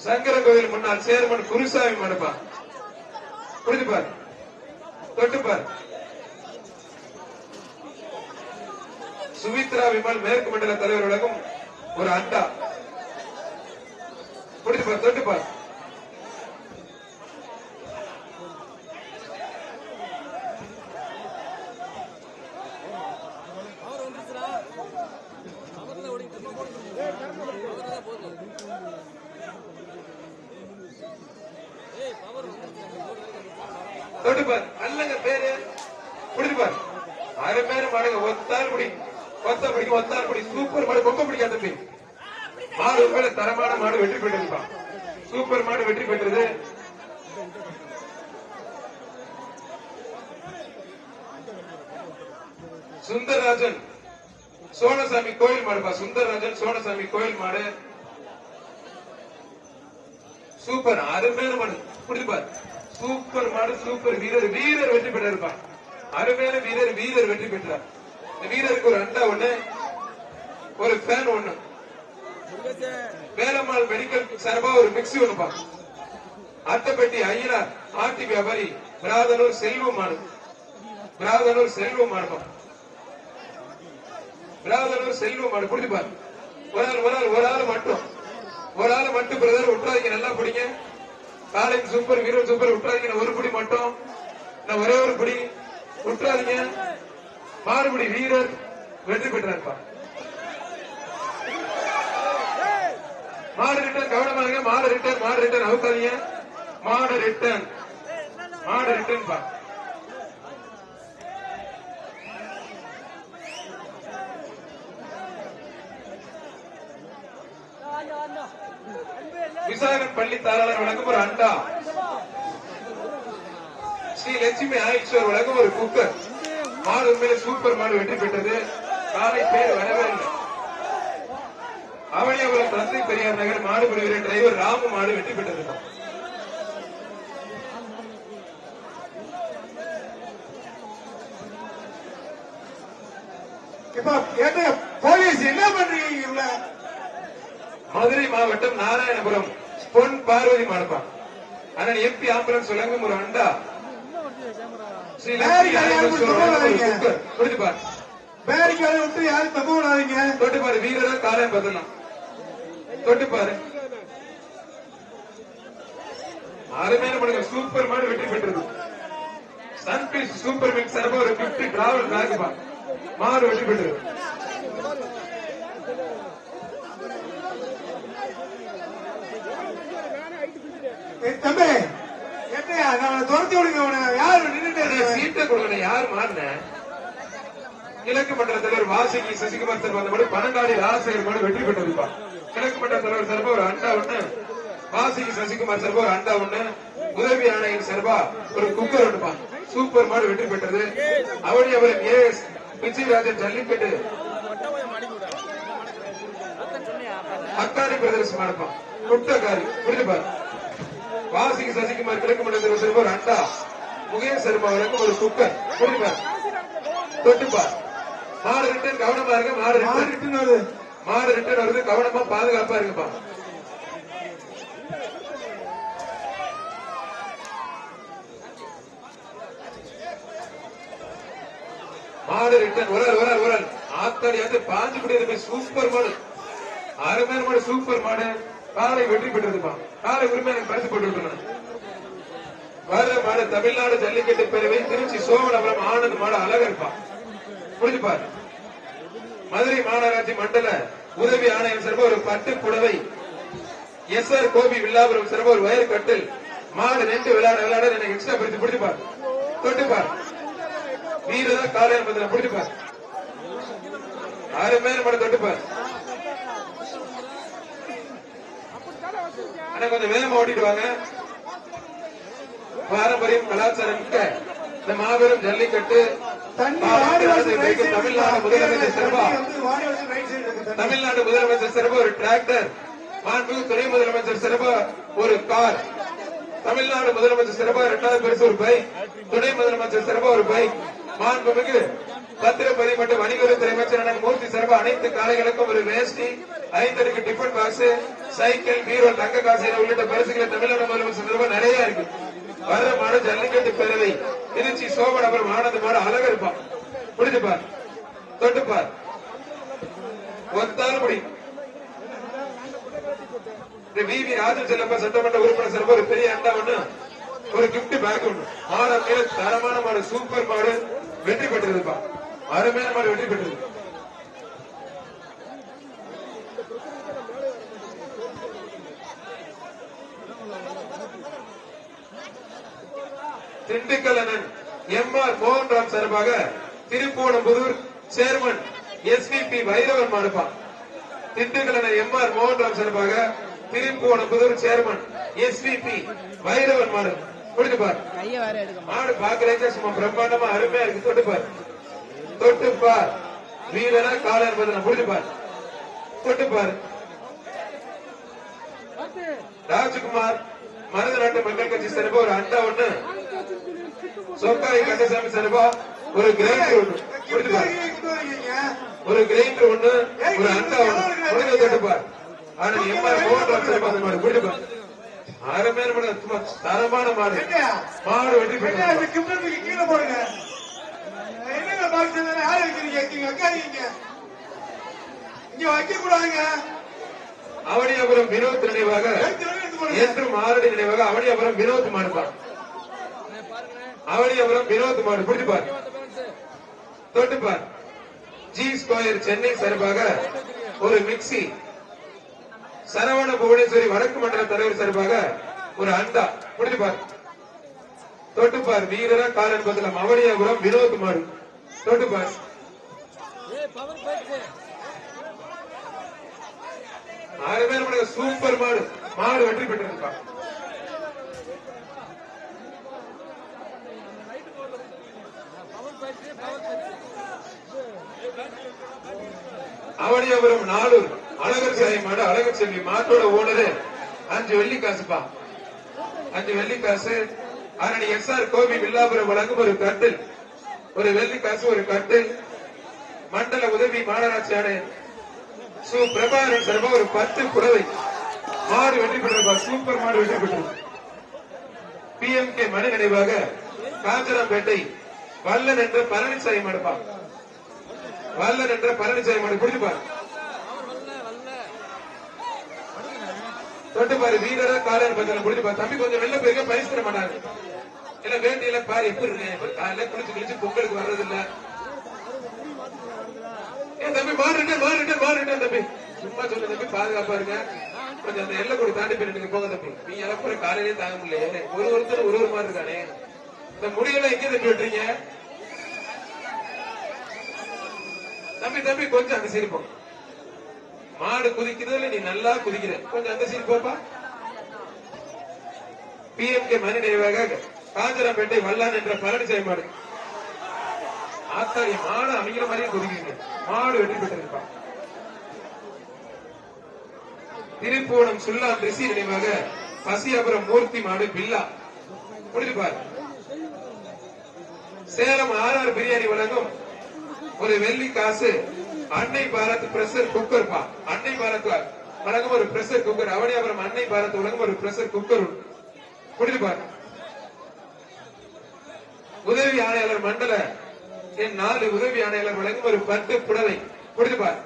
சங்கர கோயில் முன்னாள் சேர்மன் குருசாமி மடப்பா. புரிஞ்சுப்பார், தொட்டுப்பார். சுமித்ரா விமல் மேற்கு மண்டல தலைவர் உலகம் ஒரு அண்டா. புரிஞ்சுப்பார், தொட்டுப்பார். தொட்டுப்பார் அல்லங்க பேரு. புரிஞ்சுப்பார். அருமையான மாடுங்க. ஒத்தால் குடி, ஒத்த பிடிக்கும், ஒத்தால் குடி. சூப்பர் மாடு, ரொம்ப பிடிக்காத தம்பி. மாடு உண்மையில தரமான மாடு, வெற்றி பெற்றிருப்பா. சூப்பர் மாடு வெற்றி பெற்றது. சுந்தரராஜன் சோழசாமி கோயில் மாடுப்பா. சுந்தரராஜன் சோழசாமி கோயில் மாடு. சூப்பர் அருமையான மாடு. புரிஞ்சுப்பார். சூப்பர் மாடு, சூப்பர் வீரர். வீரர் வெற்றி பெற்றிருப்பார். அருமையான வீரர். வீரர் வெற்றி பெற்றார். வீரருக்கு ஒரு அண்டா ஒண்ணு, ஒரு ஃபேன் ஒண்ணு. வேலம்மாள் மெடிக்கல் சார்பா ஒரு மிக்சி ஒண்ணுப்பா. அட்டப்பட்டி ஐயனார் ஆட்டி வியாபாரி பிராதனூர் செல்வம் மாடு. பிராதனூர் செல்வம் மாடுப்பா. பிராதனூர் செல்வம் மாடு. புரிஞ்சுப்பார். ஒரு ஆள் மட்டும் பிரதர் விட்டுறாதீங்க, நல்லா பிடிங்க. காலைக்கு சூப்பர், வீரர் சூப்பர், விட்டுறாதீங்க. ஒரு பிடி மட்டும், ஒரே ஒரு பிடி விட்டுறாதீங்க. மாறுபடி வீரர் வெற்றி பெற்றார்ப்பா. மாடு ரிட்டர்ன், கவனமாக. மாடு ரிட்டர்ன் அவுக்காதீங்க. மாடு ரிட்டர்ன் பா. விசாகன் பள்ளி தாராளர் வழங்கும் ஒரு அண்டா. ஸ்ரீ லட்சுமி ஆயுஷ்வர் வழங்கும் ஒரு குக்கர். மாடு உண்மையில சூப்பர் மாடு வெற்றி பெற்றது. காலை பேர் வரவே இல்லை. அவனியாபுரம் தந்தை பெரியார் நகர் மாடுபிடி வீரர் டிரைவர் ராமு மாடு வெற்றி பெற்றது. போலீஸ் என்ன பண்றீங்க? மதுரை மாவட்டம் நாராயணபுரம் பொன் பார்வதி மாடுப்பா. ஆனால் எம்பி ஆம்புலன்ஸ் வழங்கும் ஒரு அண்டா. ஸ்ரீ புரிஞ்சுப்பார். பேரிக்காரை விட்டு யாரும் தப்பு விடாதீங்க. தொட்டுப்பாரு வீரரா காலை பதிலாம். தொட்டுப்பாரு. அருமையான மாடுங்க. சூப்பர் மாடு வெற்றி பெற்றது. சன்பீஸ் சூப்பர் மிக்ஸ் சார்பா ஒரு 50 டிராவல் பேக்பா. மாடு வெற்றி பெற்றது. தம்பி என்னையா நான் துரத்தி விடுங்க. யாரு நின்றுட்டு சீட்டை கொடுங்க. யாரு மாறின கிழக்கு மண்டல தலைவர் வாசிக்கு சசிகுமார் சார் வந்த பனங்காடி ராசேகர் மாடு வெற்றி பெற்றிருப்பா. கிழக்கு மண்டல தலைவர் சார்பா ஒரு அண்டா ஒண்ணு, வாசிக்கு சசிகுமார் சார்பா ஒரு அண்டா ஒண்ணு, உதவி ஆணையர் சார்பா ஒரு குக்கர் ஒண்ணுப்பா. சூப்பர் மாடு வெற்றி பெற்றது. அவனியாபுரம் ஏஎஸ் விஜயராஜன் ஜல்லிக்கட்டு அக்காரி பிரதர்ஸ் மாடுப்பா. குட்டக்காரி. புரிஞ்சுப்பார். வாசிக்கு சசிகுமார் கிழக்கு மண்டல தலைவர் சார்பா ஒரு அண்டா, முகேஷ் சர்மா வழங்கும் ஒரு குக்கர். புரிஞ்சுப்பார். தொட்டுப்பார். மாடு ரிட்டர்ன், கவனமா இருங்க. மாடு ரிட்டர்ன் வருது. கவனமா பாதுகாப்பா இருக்குப்பா. மாடு ரிட்டர்ன். ஒரு ஆத்தாடி வந்து பாஞ்சு முடியாது. சூப்பர் மாடு, அருமையான மாடு, சூப்பர் மாடு. காலை வெற்றி பெற்றதுப்பா. காலை உரிமை பரிசு போட்டு விட்டுருங்க. வர மாடு தமிழ்நாடு ஜல்லிக்கட்டு பேரவை திருச்சி சோமனபுரம் ஆனந்த் மாடு அழகர்ப்பா. புரிஞ்சுப்பார். மதுரை மாநகராட்சி மண்டல உதவி ஆணையர் சார்பா ஒரு பட்டு புடவை. SR கோபி வில்லாபுரம் சார்பா ஒரு வயர் கட்டில். மாடு நின்று விளையாட எனக்கு எக்ஸ்ட்ரா பரிசு. புரிஞ்சுப்பார். தொட்டுப்பார். வீரதா காலையில் பத்திர. புரிஞ்சுப்பார். அருமையான மாடு. தொட்டுப்பார். கொஞ்சம் வேகமா ஓட்டிட்டு வாங்க. பாரம்பரியம் கலாச்சாரம் மிக்க இந்த மாபெரும் ஜல்லிக்கட்டு தமிழ்நாடு முதலமைச்சர் சார்பா ஒரு டிராக்டர், மாண்புமிகு துணை முதலமைச்சர் சார்பா ஒரு கார், தமிழ்நாடு முதலமைச்சர் சார்பா 2வது பரிசு ஒரு பைக், துணை முதலமைச்சர் சார்பா ஒரு பைக், மாண்புமிகு பத்திரப்பதி மற்றும் வணிகத்துறை அமைச்சர் மூர்த்தி சார்பாக அனைத்து காளைகளுக்கும் ஒரு வேஷ்டி, 5 அடுக்கு டிஃபன் பாக்ஸ், சைக்கிள், பீரோ, தங்க காசு உள்ளிட்ட பரிசுகளை தமிழ்நாடு முதலமைச்சர் சந்தர்ப்பம் நிறைய இருக்கு. வர மாடு ஜல்லிக்கட்டு பேரவை திருச்சி சோபன் அப்புறம் ஆனந்த மாடு அழகா இருப்பான். முடிஞ்சுப்பார், தொட்டுப்பார், ஒத்தால் முடி. விவி ராஜன் செல்லப்பா சட்டமன்ற உறுப்பினர் சார்பாக ஒரு பெரிய அண்டா ஒண்ணு, ஒரு கிஃப்ட் பேக் ஒண்ணு. மாடு தரமான மாடு, சூப்பர் மாடு, வெற்றி பெற்றிருப்பா. அருமையான மாடு வெற்றி பெற்றது. திண்டுக்கல் அண்ணன் எம்.ஆர். மோகன்ராம் சார்பாக திருப்போணம்புதூர் சேர்மன் எஸ்விபி வைரவன் மாடுப்பா. திண்டுக்கல் அண்ணன் எம்.ஆர். மோகன்ராம் சார்பாக திருப்போணம்புதூர் சேர்மன் எஸ்விபி வைரவன் மாடு. முடிச்சுப்பார், மாடு பாக்குறதுக்கு சும்மா பிரம்மாண்டமா அருமையா இருக்கு. தொட்டுப்பார், தொட்டுப்பார், வீரனா காலை என்பதை முடிச்சுப்பார், தொட்டுப்பார். ராஜ்குமார் மருதநாட்டு மக்கள் கட்சி சார்பா ஒரு அண்டா ஒண்ணு, சொக்காய் கந்தசாமி சார்பா ஒரு கிரைண்டர் ஒண்ணு. முடிச்சுப்பார், ஒரு கிரைண்டர் ஒண்ணு, ஒரு அண்டா ஒண்ணு. முடிஞ்ச தொட்டுப்பார். ஆனா எம்.ஆர். மோகன்ராம் சார்பா அந்த மாடு. முடிச்சுப்பார், அருமையான மாடு, தரமான மாடு. மாடு வெற்றி பெற்றது. கீழே போடுங்க. என்ன பாக்ஸ் யாரு வைக்கிறீங்க? வைக்காதீங்க, இங்க வைக்க கூடாதுங்க. அவனியாபுரம் வினோத் நினைவாக என்று மாரடி நினைவாக அவனியாபுரம் வினோத் மாடுப்பார். அவனியாபுரம் வினோத் மாடு. பிடிச்சுப்பார், தொட்டுப்பார். ஜி ஸ்கொயர் சென்னை சார்பாக ஒரு மிக்சி, சரவண புவனேஸ்வரி வடக்கு மண்டல தலைவர் சார்பாக ஒரு அண்டா. பிடிச்சுப்பார், தொட்டுப்பார். வீரரா கால் என்பதில் அவனியாபுரம் வினோத் மாடு. தொட்டுப்பார், அருமையான சூப்பர் மாடு. மாடு வெற்றி பெற்றிருப்பார். அவனியாபுரம் நாளூர் அழகர் சாய் மாடு, அழகர் செல்வி மாட்டோட ஓனரு 5 வெள்ளி காசுப்பா. 5 வெள்ளி காசு. அரணி எஸ்.ஆர். கோபி வில்லாபுரம் வழங்கும் ஒரு கட்டில், ஒரு வெள்ளி காசு, ஒரு கட்டில். மண்டல உதவி மாநகராட்சி ஆணையர் சு பிரபாகரன் சார்பா ஒரு 10 புடவை. மாடு வெற்றி பெற்றிருப்பா. சூப்பர் மாடு வெற்றி பெற்றது. PMK மணி நினைவாக காஞ்சராம்பேட்டை வல்லன் என்ற பழனிசாமி மாடுப்பா. வல்லன் என்ற பழனிசாமி மாடு. பிடிச்சுப்பார், தொட்டுப்பாரு. வீரரா காலையில் பத்தில பிடிச்சுப்பார். தம்பி கொஞ்சம் வெளில போயிருக்க, பரிசு தர மாட்டாங்க. இல்ல வேண்டியில பாரு எப்படி இருக்கு. காலையில குளிச்சு பொங்கலுக்கு வர்றது இல்ல. தம்பி மாறிட்டேன் தம்பி, சும்மா சொல்ல தம்பி, பாதுகாப்பா இருங்க. கொஞ்சம் அந்த எல்லை கூட தாண்டி போயிட்டு போங்க தம்பி. நீ எல்லாம் காலையிலேயே தாங்க முடியல. ஒருத்தர் ஒரு மாதிரி இருக்கானே. இந்த முடியெல்லாம் எங்க தம்பி விட்டுறீங்க? தம்பி கொஞ்சம் அந்த சீர் போ. மாடு குதிக்கிறதுல நீ நல்லா குதிக்கிற, கொஞ்சம் அந்த சீர் போப்பா. PMK மணி நினைவாக காஞ்சராம்பேட்டை வல்லான் என்ற பழனிசாமி மாடு. ஆத்தாடி மாடு அமைக்கிற மாதிரியே குதிக்கிறீங்க. மாடு வெற்றி பெற்றிருப்பா. திருப்போணம் சுல்லான் ரிசி நினைவாக பசியாபுரம் மூர்த்தி மாடு பில்லா. முடிச்சுப்பார். சேலம் RR பிரியாணி வழங்கும் ஒரு வெள்ளி காசு, அன்னை பாரத் பிரஷர் குக்கர் பா. அன்னை பாரத் வழங்கும் ஒரு பிரஷர் குக்கர். அவனியாபுரம் அன்னை பாரத் வழங்கும் ஒரு பிரஷர் குக்கர். முடிச்சுப்பார். உதவி ஆணையாளர் மண்டல என் 4 உதவி ஆணையாளர் வழங்கும் ஒரு 10 புடவை. முடிச்சுப்பார்,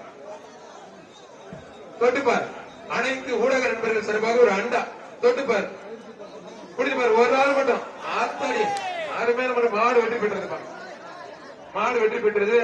தொட்டுப்பார். அனைத்து ஊடக நண்பர்கள் சார்பாக ஒரு அண்டா. தொட்டுப்பார், முடிச்சுப்பார். ஒரு ஆள் மட்டும் ஆத்தாடி அருமையான மாடு வெற்றி பெற்றது. மாடு வெற்றி பெற்றது.